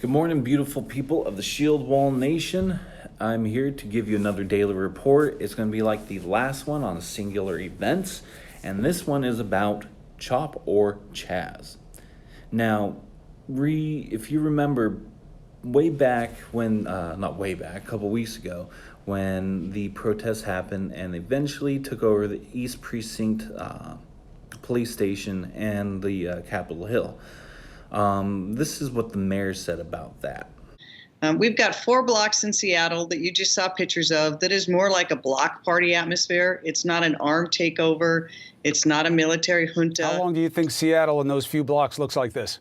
Good morning, beautiful people of the Shield Wall Nation. I'm here to give you another daily report. It's going to be like the last one on singular events, and this one is about CHOP or CHAZ. Now, if you remember, way back when, not way back, a couple weeks ago, when the protests happened and eventually took over the East Precinct police station and the Capitol Hill. This is what the mayor said about that. We've got 4 blocks in Seattle that you just saw pictures of that is more like a block party atmosphere. It's not an armed takeover. It's not a military junta. How long do you think Seattle in those few blocks looks like this?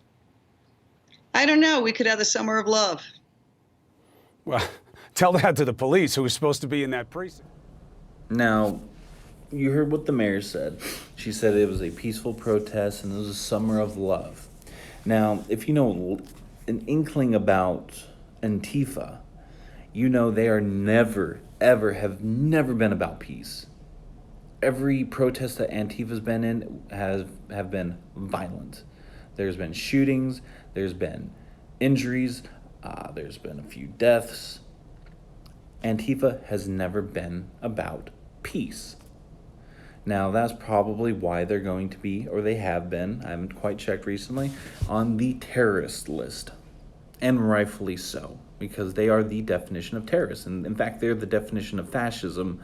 I don't know. We could have the summer of love. Well, tell that to the police who was supposed to be in that precinct. Now, you heard what the mayor said. She said it was a peaceful protest and it was a summer of love. Now, if you know an inkling about Antifa, you know they are never been about peace. Every protest that Antifa's been in have been violent. There's been shootings, there's been injuries, there's been a few deaths. Antifa has never been about peace. Now, that's probably why they're going to be, or they have been, I haven't quite checked recently, on the terrorist list. And rightfully so, because they are the definition of terrorists. And in fact, they're the definition of fascism,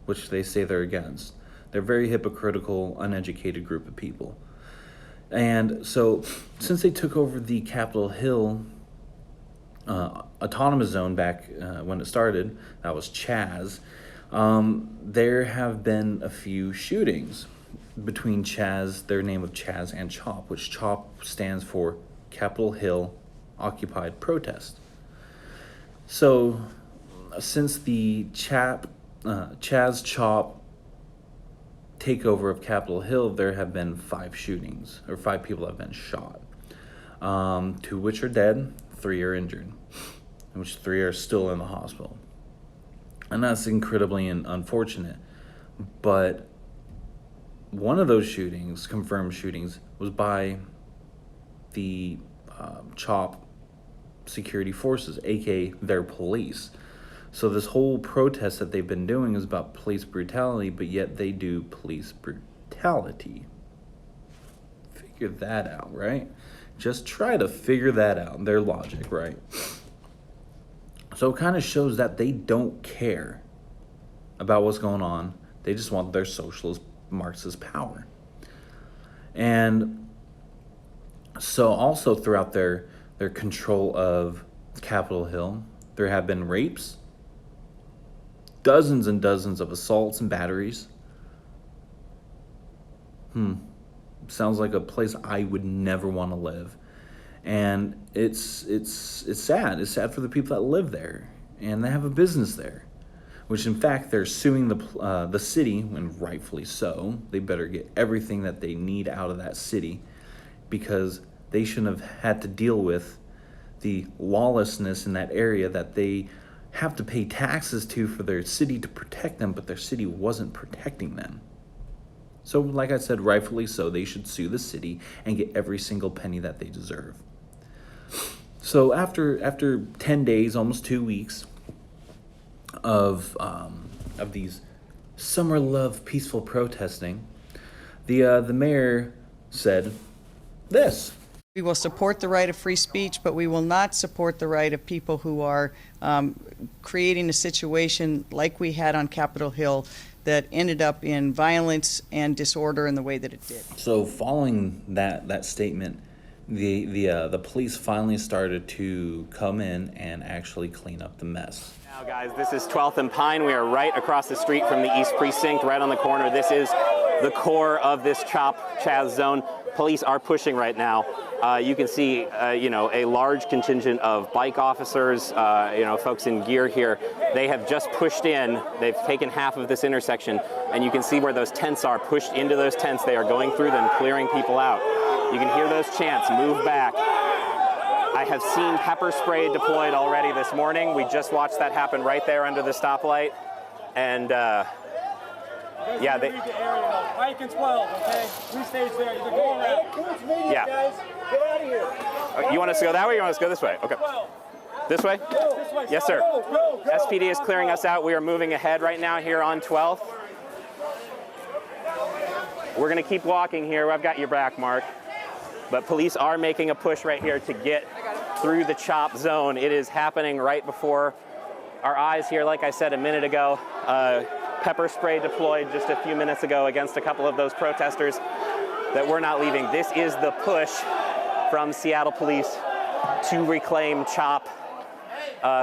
which they say they're against. They're a very hypocritical, uneducated group of people. And so, since they took over the Capitol Hill autonomous zone back when it started, that was CHAZ, there have been a few shootings between CHAZ, their name of CHAZ, and CHOP, which CHOP stands for Capitol Hill Occupied Protest. So, since the CHAZ-CHOP takeover of Capitol Hill, there have been 5 shootings, or 5 people have been shot, 2 which are dead, 3 are injured, which 3 are still in the hospital. And that's incredibly unfortunate. But one of those shootings, confirmed shootings, was by the CHOP security forces, aka their police. So this whole protest that they've been doing is about police brutality, but yet they do police brutality. Figure that out, right? Just try to figure that out, their logic, right? So it kind of shows that they don't care about what's going on. They just want their socialist Marxist power. And so also throughout their control of Capitol Hill, there have been rapes, dozens and dozens of assaults and batteries. Sounds like a place I would never want to live. And it's sad. It's sad for the people that live there and they have a business there, which in fact they're suing the city, and rightfully so. They better get everything that they need out of that city, because they shouldn't have had to deal with the lawlessness in that area that they have to pay taxes to for their city to protect them, but their city wasn't protecting them. So like I said, rightfully so, they should sue the city and get every single penny that they deserve. So after 10 days, almost 2 weeks of these summer love peaceful protesting, the mayor said this. We will support the right of free speech, but we will not support the right of people who are creating a situation like we had on Capitol Hill that ended up in violence and disorder in the way that it did. So following that statement, the police finally started to come in and actually clean up the mess. Now guys, this is 12th and Pine. We are right across the street from the East Precinct, right on the corner. This is the core of this CHAZ zone. Police are pushing right now. You can see, a large contingent of bike officers, folks in gear here. They have just pushed in. They've taken half of this intersection, and you can see where those tents are. Pushed into those tents. They are going through them, clearing people out. You can hear those chants, move back. I have seen pepper spray deployed already this morning. We just watched that happen right there under the stoplight. And Yeah, they. Pike and 12, okay? 3 stays there. Either go around. Yeah. You want us to go that way or you want us to go this way? Okay. This way? Yes, sir. SPD is clearing us out. We are moving ahead right now here on 12th. We're going to keep walking here. I've got your back, Mark. But police are making a push right here to get through the CHOP zone. It is happening right before our eyes here. Like I said a minute ago, pepper spray deployed just a few minutes ago against a couple of those protesters that were not leaving. This is the push from Seattle police to reclaim CHOP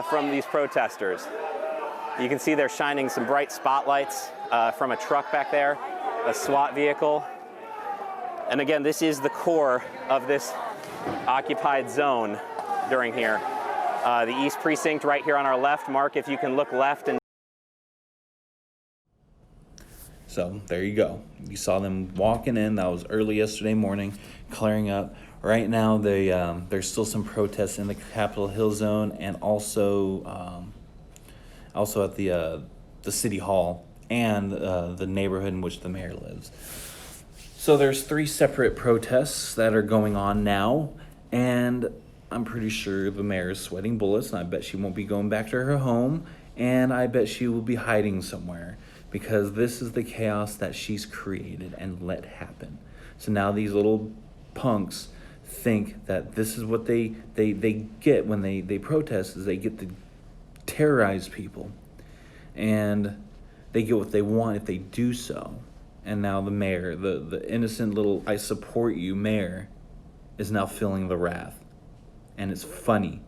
from these protesters. You can see they're shining some bright spotlights from a truck back there, a SWAT vehicle. And again, this is the core of this occupied zone during here. The East Precinct right here on our left. Mark, if you can look left and So there you go. You saw them walking in. That was early yesterday morning, clearing up. Right now, there's still some protests in the Capitol Hill zone, and also at the city hall and the neighborhood in which the mayor lives. So there's 3 separate protests that are going on now, and I'm pretty sure the mayor is sweating bullets, and I bet she won't be going back to her home, and I bet she will be hiding somewhere, because this is the chaos that she's created and let happen. So now these little punks think that this is what they get when they protest, is they get to terrorize people, and they get what they want if they do so. And now the mayor, the innocent little "I support you" mayor, is now feeling the wrath. And it's funny,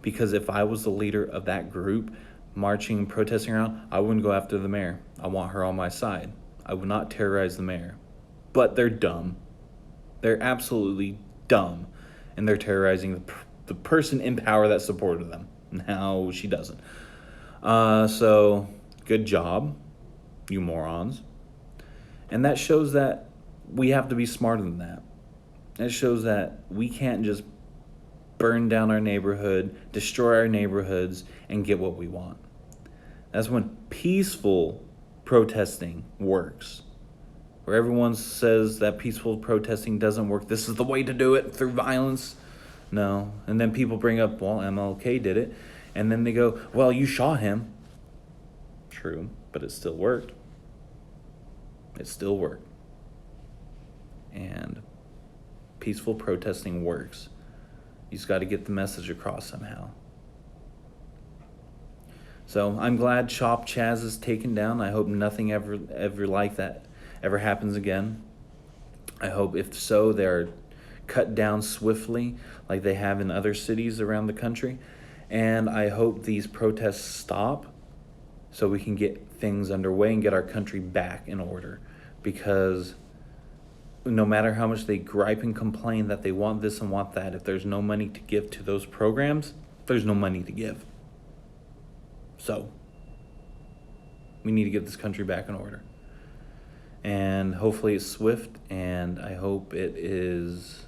because if I was the leader of that group marching, protesting around, I wouldn't go after the mayor. I want her on my side. I would not terrorize the mayor. But they're dumb. They're absolutely dumb. And they're terrorizing the person in power that supported them. Now she doesn't. So good job, you morons. And that shows that we have to be smarter than that. It shows that we can't just burn down our neighborhood, destroy our neighborhoods, and get what we want. That's when peaceful protesting works. Where everyone says that peaceful protesting doesn't work, this is the way to do it, through violence. No. And then people bring up, well, MLK did it. And then they go, well, you shot him. True, but it still worked. It still worked. And peaceful protesting works. You just got to get the message across somehow. So I'm glad CHAZ is taken down. I hope nothing ever like that ever happens again. I hope, if so, they're cut down swiftly like they have in other cities around the country. And I hope these protests stop so we can get things underway and get our country back in order. Because no matter how much they gripe and complain that they want this and want that, if there's no money to give to those programs, there's no money to give. So we need to get this country back in order. And hopefully it's swift, and I hope it is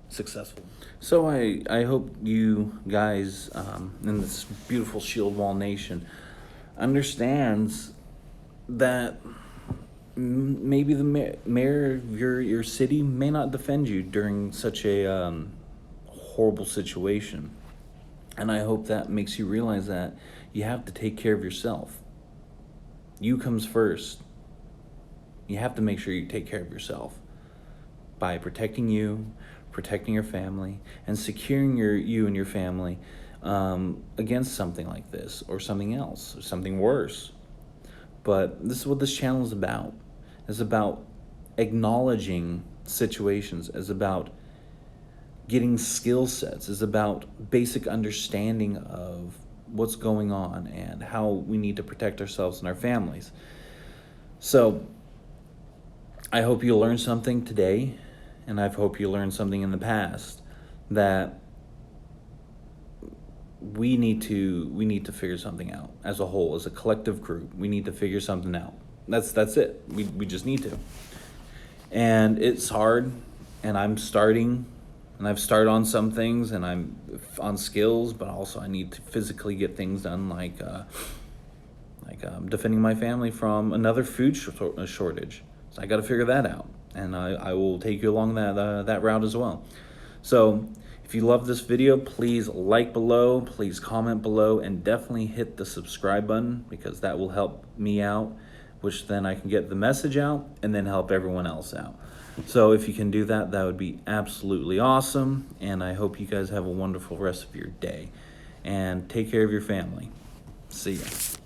successful. So I hope you guys in this beautiful Shield Wall Nation understands that maybe the mayor of your city may not defend you during such a horrible situation. And I hope that makes you realize that you have to take care of yourself. You comes first. You have to make sure you take care of yourself by protecting you, protecting your family, and securing you and your family against something like this, or something else, or something worse. But this is what this channel is about. It's about acknowledging situations. It's about getting skill sets. It's about basic understanding of what's going on and how we need to protect ourselves and our families. So I hope you learned something today, and I hope you learned something in the past, that we need to figure something out as a whole, as a collective group. We need to figure something out. That's it. We just need to. And it's hard, and I'm starting, and I've started on some things, and I'm on skills, but also I need to physically get things done, like defending my family from another food shortage. So I got to figure that out, and I will take you along that route as well. So if you love this video, please like below, please comment below, and definitely hit the subscribe button, because that will help me out, which then I can get the message out and then help everyone else out. So if you can do that, that would be absolutely awesome. And I hope you guys have a wonderful rest of your day. And take care of your family. See ya.